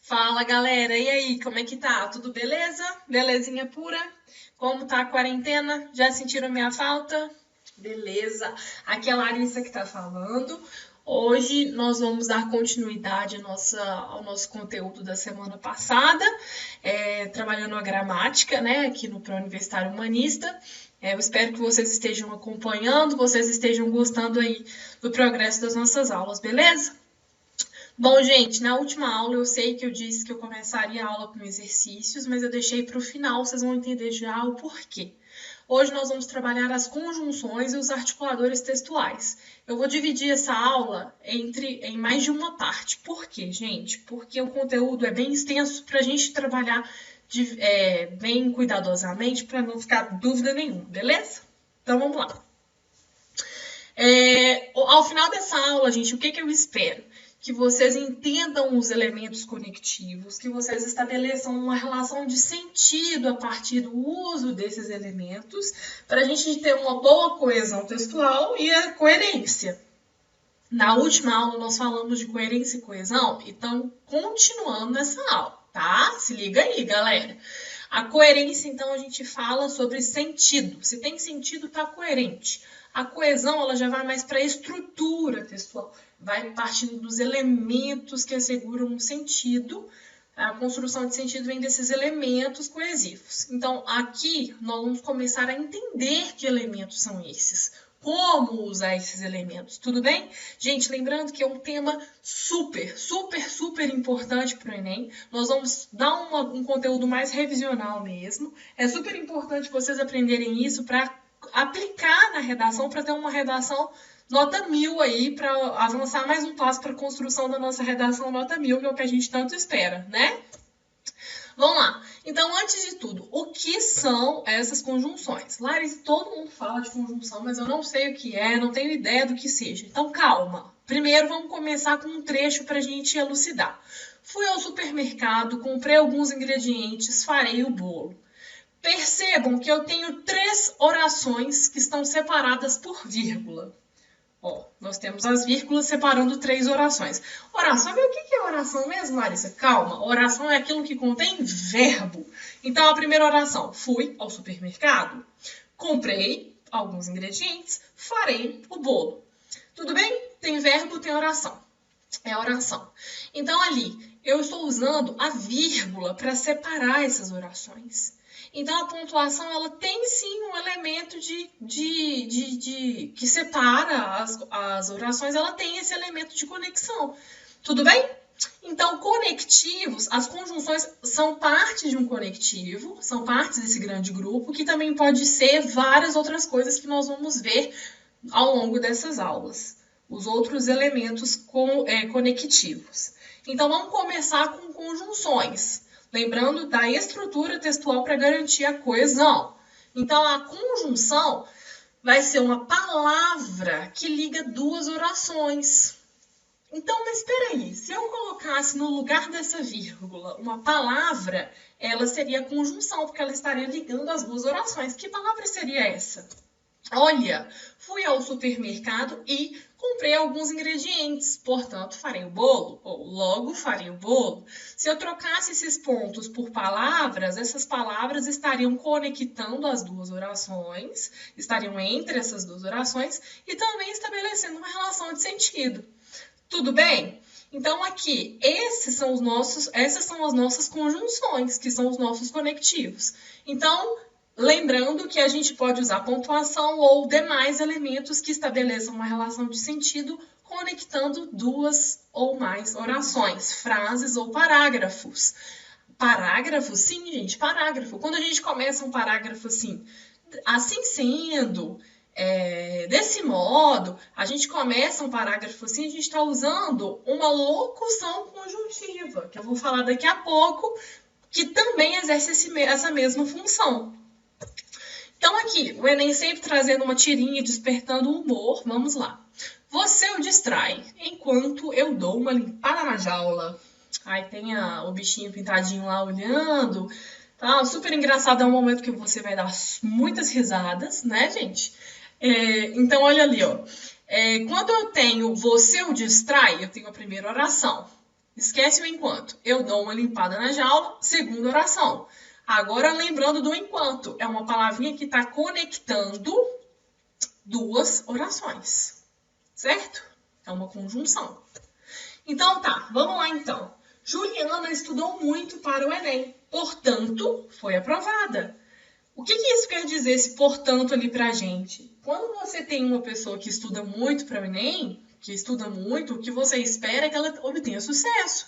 Fala, galera. E aí, como é que tá? Tudo beleza? Belezinha pura? Como tá a quarentena? Já sentiram minha falta? Beleza. Aqui é a Larissa que tá falando. Hoje nós vamos dar continuidade ao nosso conteúdo da semana passada, trabalhando a gramática, né, aqui no Pré-Universitário Humanista. Eu espero que vocês estejam acompanhando, vocês estejam gostando aí do progresso das nossas aulas, beleza? Bom, gente, na última aula eu sei que eu disse que eu começaria a aula com exercícios, mas eu deixei para o final, vocês vão entender já o porquê. Hoje nós vamos trabalhar as conjunções e os articuladores textuais. Eu vou dividir essa aula em mais de uma parte. Por quê, gente? Porque o conteúdo é bem extenso para a gente trabalhar bem cuidadosamente para não ficar dúvida nenhuma, beleza? Então vamos lá. Ao final dessa aula, gente, o que eu espero? Que vocês entendam os elementos conectivos, que vocês estabeleçam uma relação de sentido a partir do uso desses elementos, para a gente ter uma boa coesão textual e a coerência. Na última aula nós falamos de coerência e coesão, então continuando nessa aula, tá? Se liga aí, galera. A coerência, então, a gente fala sobre sentido. Se tem sentido, tá coerente. A coesão, ela já vai mais para a estrutura textual. Vai partindo dos elementos que asseguram um sentido. A construção de sentido vem desses elementos coesivos. Então, aqui, nós vamos começar a entender que elementos são esses. Como usar esses elementos, tudo bem? Gente, lembrando que é um tema super importante para o Enem. Nós vamos dar um conteúdo mais revisional mesmo. É super importante vocês aprenderem isso para aplicar na redação, para ter uma redação nota 1000 aí, para avançar mais um passo para a construção da nossa redação nota 1000, que é o que a gente tanto espera, né? Vamos lá. Então, antes de tudo, o que são essas conjunções? Larissa, todo mundo fala de conjunção, mas eu não sei o que é, não tenho ideia do que seja. Então, calma. Primeiro, vamos começar com um trecho para a gente elucidar. Fui ao supermercado, comprei alguns ingredientes, farei o bolo. Percebam que eu tenho 3 orações que estão separadas por vírgula. Ó, nós temos as vírgulas separando 3 orações. Oração, o que é oração mesmo, Larissa? Calma, oração é aquilo que contém verbo. Então, a primeira oração, fui ao supermercado, comprei alguns ingredientes, farei o bolo. Tudo bem? Tem verbo, tem oração. É oração. Então, ali, eu estou usando a vírgula para separar essas orações. Então, a pontuação, ela tem sim um elemento que separa as orações, ela tem esse elemento de conexão. Tudo bem? Então, conectivos, as conjunções são parte de um conectivo, são partes desse grande grupo, que também pode ser várias outras coisas que nós vamos ver ao longo dessas aulas. Os outros elementos conectivos. Então, vamos começar com conjunções. Lembrando da estrutura textual para garantir a coesão. Então, a conjunção vai ser uma palavra que liga 2 orações. Então, mas espera aí, se eu colocasse no lugar dessa vírgula uma palavra, ela seria conjunção, porque ela estaria ligando as 2 orações. Que palavra seria essa? Olha, fui ao supermercado e comprei alguns ingredientes, portanto, farei o bolo, ou logo farei o bolo. Se eu trocasse esses pontos por palavras, essas palavras estariam conectando as 2 orações, estariam entre essas 2 orações e também estabelecendo uma relação de sentido. Tudo bem? Então, aqui, essas são as nossas conjunções, que são os nossos conectivos. Então, lembrando que a gente pode usar pontuação ou demais elementos que estabeleçam uma relação de sentido conectando 2 ou mais orações, frases ou parágrafos. Parágrafo? Sim, gente, parágrafo. Quando a gente começa um parágrafo assim sendo, desse modo, a gente começa um parágrafo assim, a gente está usando uma locução conjuntiva, que eu vou falar daqui a pouco, que também exerce essa mesma função. Então, aqui, o Enem sempre trazendo uma tirinha, despertando o humor. Vamos lá. Você o distrai enquanto eu dou uma limpada na jaula. Aí tem o bichinho pintadinho lá olhando. Tá? Super engraçado, é um momento que você vai dar muitas risadas, né, gente? Então, olha ali, ó. Quando eu tenho você o distrai, eu tenho a primeira oração. Esquece o enquanto. Eu dou uma limpada na jaula, segunda oração. Agora, lembrando do enquanto. É uma palavrinha que está conectando duas orações. Certo? É uma conjunção. Então, tá. Vamos lá, então. Juliana estudou muito para o Enem. Portanto, foi aprovada. O que isso quer dizer, esse portanto ali pra gente? Quando você tem uma pessoa que estuda muito para o Enem, que estuda muito, o que você espera é que ela obtenha sucesso.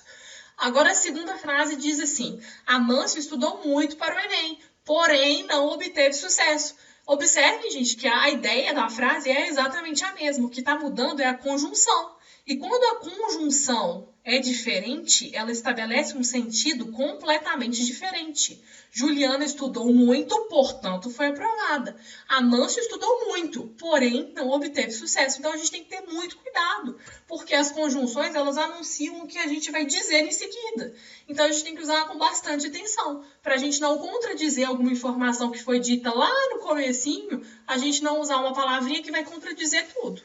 Agora, a segunda frase diz assim: Amâncio estudou muito para o Enem, porém não obteve sucesso. Observe, gente, que a ideia da frase é exatamente a mesma. O que está mudando é a conjunção. E quando a conjunção é diferente, ela estabelece um sentido completamente diferente. Juliana estudou muito, portanto foi aprovada. Amâncio estudou muito, porém não obteve sucesso. Então a gente tem que ter muito cuidado, porque as conjunções elas anunciam o que a gente vai dizer em seguida. Então a gente tem que usar com bastante atenção, para a gente não contradizer alguma informação que foi dita lá no comecinho, a gente não usar uma palavrinha que vai contradizer tudo.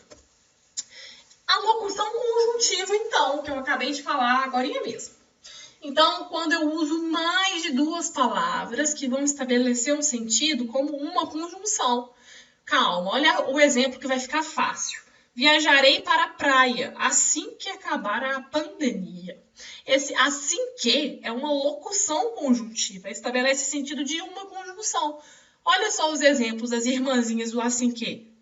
A locução conjuntiva, então, que eu acabei de falar agora mesmo. Então, quando eu uso mais de duas palavras que vão estabelecer um sentido como uma conjunção. Calma, olha o exemplo que vai ficar fácil. Viajarei para a praia assim que acabar a pandemia. Esse assim que é uma locução conjuntiva, estabelece sentido de uma conjunção. Olha só os exemplos das irmãzinhas do assim que.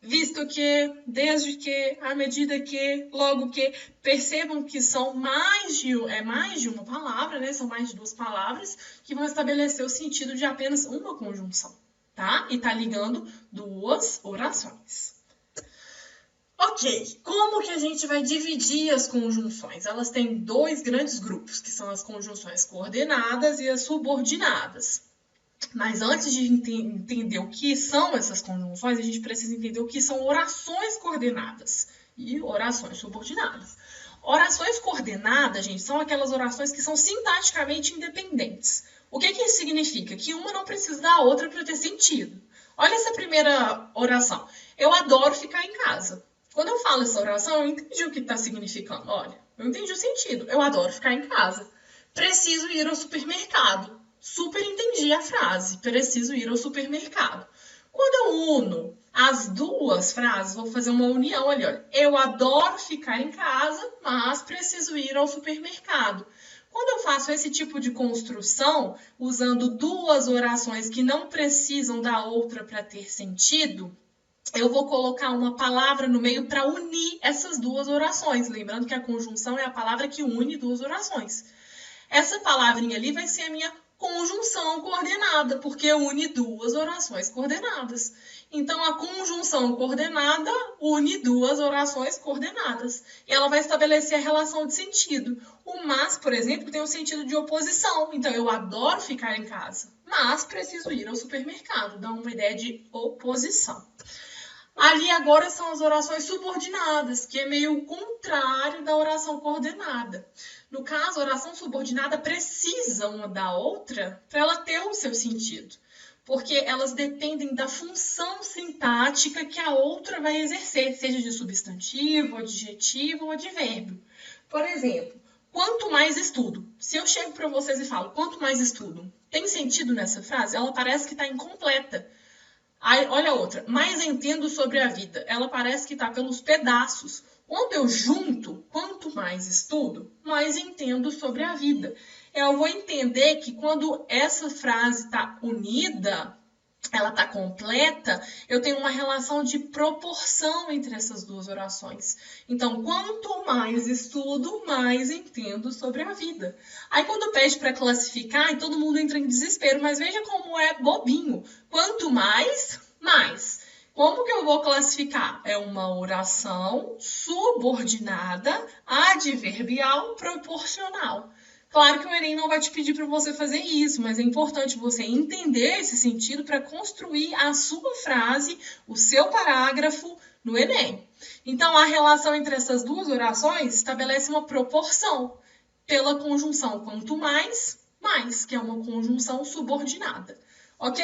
Visto que, desde que, à medida que, logo que, percebam que são mais de uma palavra, né? São mais de duas palavras que vão estabelecer o sentido de apenas uma conjunção, tá? E tá ligando duas orações. Ok, como que a gente vai dividir as conjunções? Elas têm dois grandes grupos, que são as conjunções coordenadas e as subordinadas. Mas antes de entender o que são essas conjunções, a gente precisa entender o que são orações coordenadas e orações subordinadas. Orações coordenadas, gente, são aquelas orações que são sintaticamente independentes. O que isso significa? Que uma não precisa da outra para ter sentido. Olha essa primeira oração. Eu adoro ficar em casa. Quando eu falo essa oração, eu entendi o que está significando. Olha, eu entendi o sentido. Eu adoro ficar em casa. Preciso ir ao supermercado. Super entendi a frase, preciso ir ao supermercado. Quando eu uno as duas frases, vou fazer uma união ali, olha. Eu adoro ficar em casa, mas preciso ir ao supermercado. Quando eu faço esse tipo de construção, usando duas orações que não precisam da outra para ter sentido, eu vou colocar uma palavra no meio para unir essas duas orações. Lembrando que a conjunção é a palavra que une duas orações. Essa palavrinha ali vai ser a minha conjunção coordenada, porque une duas orações coordenadas. Então, a conjunção coordenada une duas orações coordenadas. E ela vai estabelecer a relação de sentido. O mas, por exemplo, tem um sentido de oposição. Então, eu adoro ficar em casa, mas preciso ir ao supermercado. Dá uma ideia de oposição. Ali agora são as orações subordinadas, que é meio o contrário da oração coordenada. No caso, a oração subordinada precisa uma da outra para ela ter o seu sentido, porque elas dependem da função sintática que a outra vai exercer, seja de substantivo, adjetivo ou advérbio. Por exemplo, quanto mais estudo. Se eu chego para vocês e falo, quanto mais estudo, tem sentido nessa frase? Ela parece que está incompleta. Aí, olha a outra, mais entendo sobre a vida. Ela parece que está pelos pedaços. Quando eu junto, quanto mais estudo, mais entendo sobre a vida. Eu vou entender que quando essa frase está unida, ela está completa, eu tenho uma relação de proporção entre essas duas orações. Então, quanto mais estudo, mais entendo sobre a vida. Aí, quando pede para classificar, todo mundo entra em desespero, mas veja como é bobinho. Quanto mais, mais. Como que eu vou classificar? É uma oração subordinada, adverbial, proporcional. Claro que o Enem não vai te pedir para você fazer isso, mas é importante você entender esse sentido para construir a sua frase, o seu parágrafo no Enem. Então, a relação entre essas duas orações estabelece uma proporção pela conjunção quanto mais, mais, que é uma conjunção subordinada. Ok?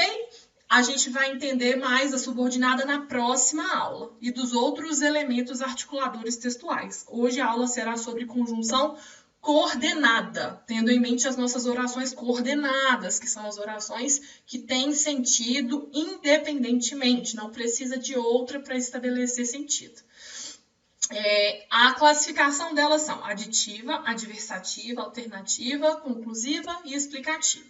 A gente vai entender mais a subordinada na próxima aula e dos outros elementos articuladores textuais. Hoje a aula será sobre conjunção coordenada, tendo em mente as nossas orações coordenadas, que são as orações que têm sentido independentemente, não precisa de outra para estabelecer sentido. A classificação delas são aditiva, adversativa, alternativa, conclusiva e explicativa.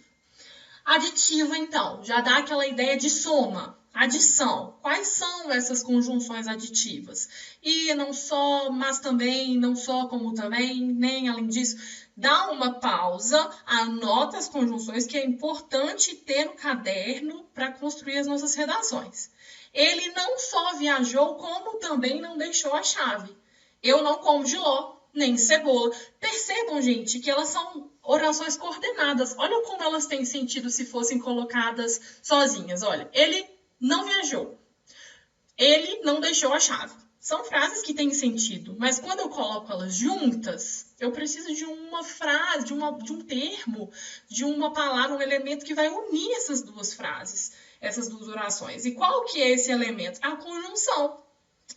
Aditiva, então, já dá aquela ideia de soma, adição. Quais são essas conjunções aditivas? E, não só, mas também, não só, como também, nem além disso. Dá uma pausa, anota as conjunções que é importante ter no caderno para construir as nossas redações. Ele não só viajou, como também não deixou a chave. Eu não como jiló, nem cebola. Percebam, gente, que elas são orações coordenadas. Olha como elas têm sentido se fossem colocadas sozinhas. Olha, ele não viajou. Ele não deixou a chave. São frases que têm sentido, mas quando eu coloco elas juntas, eu preciso de uma frase, de um termo, de uma palavra, um elemento que vai unir essas duas frases, essas duas orações. E qual que é esse elemento? A conjunção.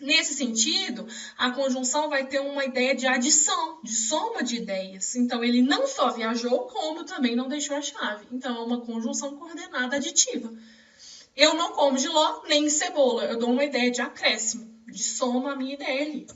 Nesse sentido, a conjunção vai ter uma ideia de adição, de soma de ideias. Então, ele não só viajou, como também não deixou a chave. Então, é uma conjunção coordenada aditiva. Eu não como jiló nem cebola. Eu dou uma ideia de acréscimo, de soma a minha ideia ali.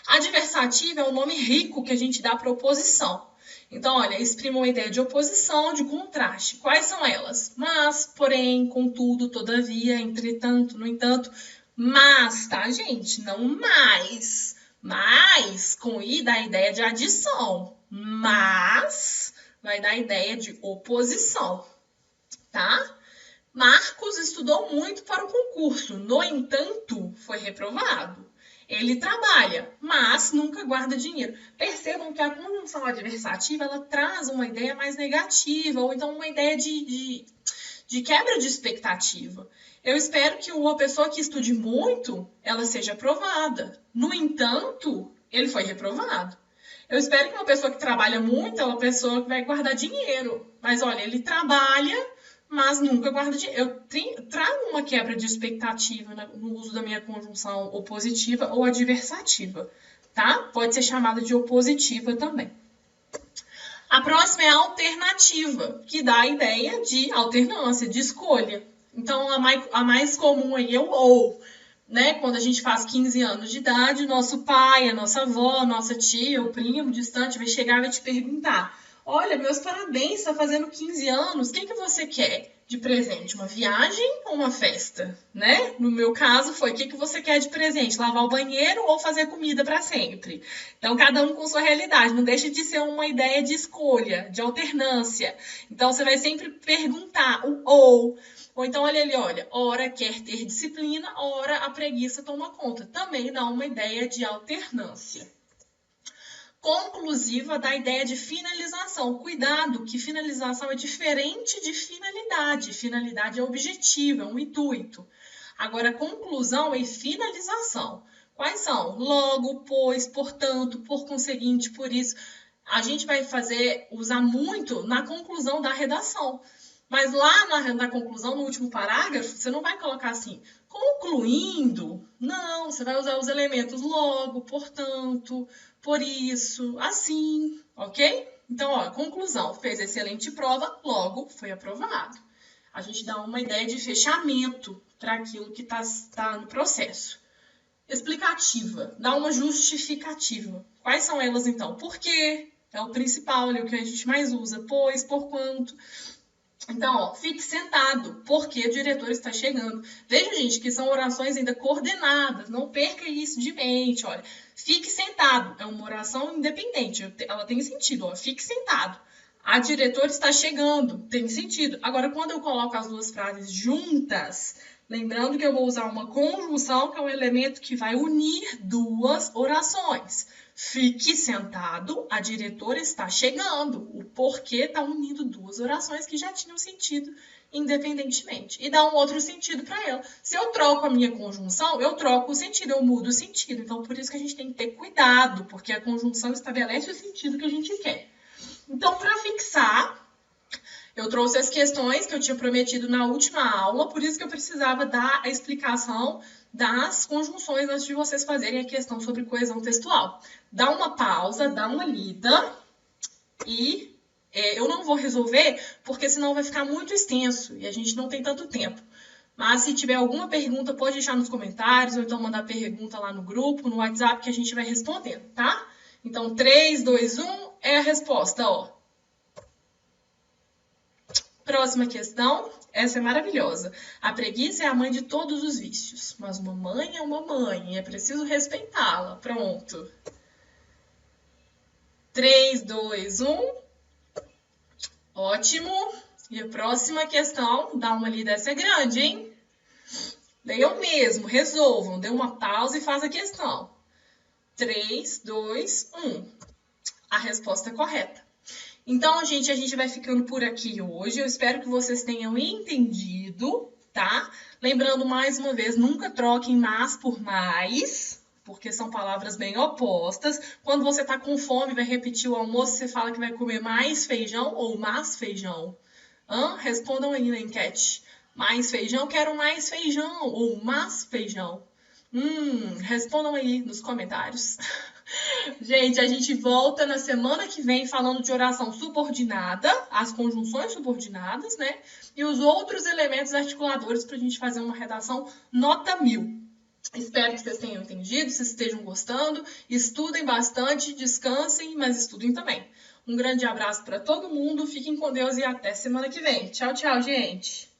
Adversativa é o nome rico que a gente dá para oposição. Então, olha, exprima uma ideia de oposição, de contraste. Quais são elas? Mas, porém, contudo, todavia, entretanto, no entanto. Mas, tá, gente? Não mais. Mas, com i dá a ideia de adição. Mas, vai dar a ideia de oposição, tá? Marcos estudou muito para o concurso. No entanto, foi reprovado. Ele trabalha, mas nunca guarda dinheiro. Percebam que a conjunção adversativa, ela traz uma ideia mais negativa, ou então uma ideia de quebra de expectativa. Eu espero que uma pessoa que estude muito, ela seja aprovada. No entanto, ele foi reprovado. Eu espero que uma pessoa que trabalha muito, é uma pessoa que vai guardar dinheiro. Mas olha, ele trabalha, mas nunca guarda dinheiro. Eu trago uma quebra de expectativa no uso da minha conjunção opositiva ou adversativa, tá? Pode ser chamada de opositiva também. A próxima é a alternativa, que dá a ideia de alternância, de escolha. Então, a mais comum aí é o ou, né? Quando a gente faz 15 anos de idade, nosso pai, a nossa avó, a nossa tia, o primo distante vai chegar e vai te perguntar: olha, meus parabéns, está fazendo 15 anos, o que você quer de presente? Uma viagem ou uma festa? Né? No meu caso foi, o que você quer de presente? Lavar o banheiro ou fazer comida para sempre? Então, cada um com sua realidade, não deixa de ser uma ideia de escolha, de alternância. Então, você vai sempre perguntar o ou então, olha ali, olha, ora quer ter disciplina, ora a preguiça toma conta. Também dá uma ideia de alternância. Conclusiva dá a ideia de finalização. Cuidado, que finalização é diferente de finalidade. Finalidade é objetiva, é um intuito. Agora, conclusão e finalização. Quais são? Logo, pois, portanto, por conseguinte, por isso. A gente vai usar muito na conclusão da redação. Mas lá na conclusão, no último parágrafo, você não vai colocar assim, concluindo. Não, você vai usar os elementos logo, portanto, por isso, assim, ok? Então, ó, conclusão, fez excelente prova, logo foi aprovado. A gente dá uma ideia de fechamento para aquilo que tá no processo. Explicativa, dá uma justificativa. Quais são elas, então? Por quê? É o principal, ali, o que a gente mais usa. Pois, por quanto. Então, ó, fique sentado, porque o diretor está chegando. Veja, gente, que são orações ainda coordenadas, não perca isso de mente, olha. Fique sentado, é uma oração independente, ela tem sentido, ó, fique sentado. A diretora está chegando, tem sentido. Agora, quando eu coloco as duas frases juntas, lembrando que eu vou usar uma conjunção, que é um elemento que vai unir duas orações. Fique sentado, a diretora está chegando. O porquê está unindo duas orações que já tinham sentido independentemente. E dá um outro sentido para ela. Se eu troco a minha conjunção, eu troco o sentido, eu mudo o sentido. Então, por isso que a gente tem que ter cuidado, porque a conjunção estabelece o sentido que a gente quer. Então, para fixar, eu trouxe as questões que eu tinha prometido na última aula, por isso que eu precisava dar a explicação das conjunções antes de vocês fazerem a questão sobre coesão textual. Dá uma pausa, dá uma lida e eu não vou resolver, porque senão vai ficar muito extenso e a gente não tem tanto tempo. Mas se tiver alguma pergunta, pode deixar nos comentários, ou então mandar pergunta lá no grupo, no WhatsApp, que a gente vai respondendo, tá? Então, 3, 2, 1 é a resposta, ó. Próxima questão, essa é maravilhosa. A preguiça é a mãe de todos os vícios, mas uma mãe é uma mãe e é preciso respeitá-la. Pronto. 3, 2, 1. Ótimo. E a próxima questão, dá uma lida, essa é grande, hein? Leiam mesmo, resolvam, dê uma pausa e faz a questão. 3, 2, 1. A resposta é correta. Então, gente, a gente vai ficando por aqui hoje. Eu espero que vocês tenham entendido, tá? Lembrando mais uma vez, nunca troquem mas por mais, porque são palavras bem opostas. Quando você tá com fome, vai repetir o almoço, você fala que vai comer mais feijão ou mais feijão? Respondam aí na enquete. Mais feijão, quero mais feijão ou mais feijão. Respondam aí nos comentários. Gente, a gente volta na semana que vem falando de oração subordinada, as conjunções subordinadas, né? E os outros elementos articuladores para a gente fazer uma redação nota 1000. Espero que vocês tenham entendido, vocês estejam gostando. Estudem bastante, descansem, mas estudem também. Um grande abraço para todo mundo, fiquem com Deus e até semana que vem. Tchau, tchau, gente!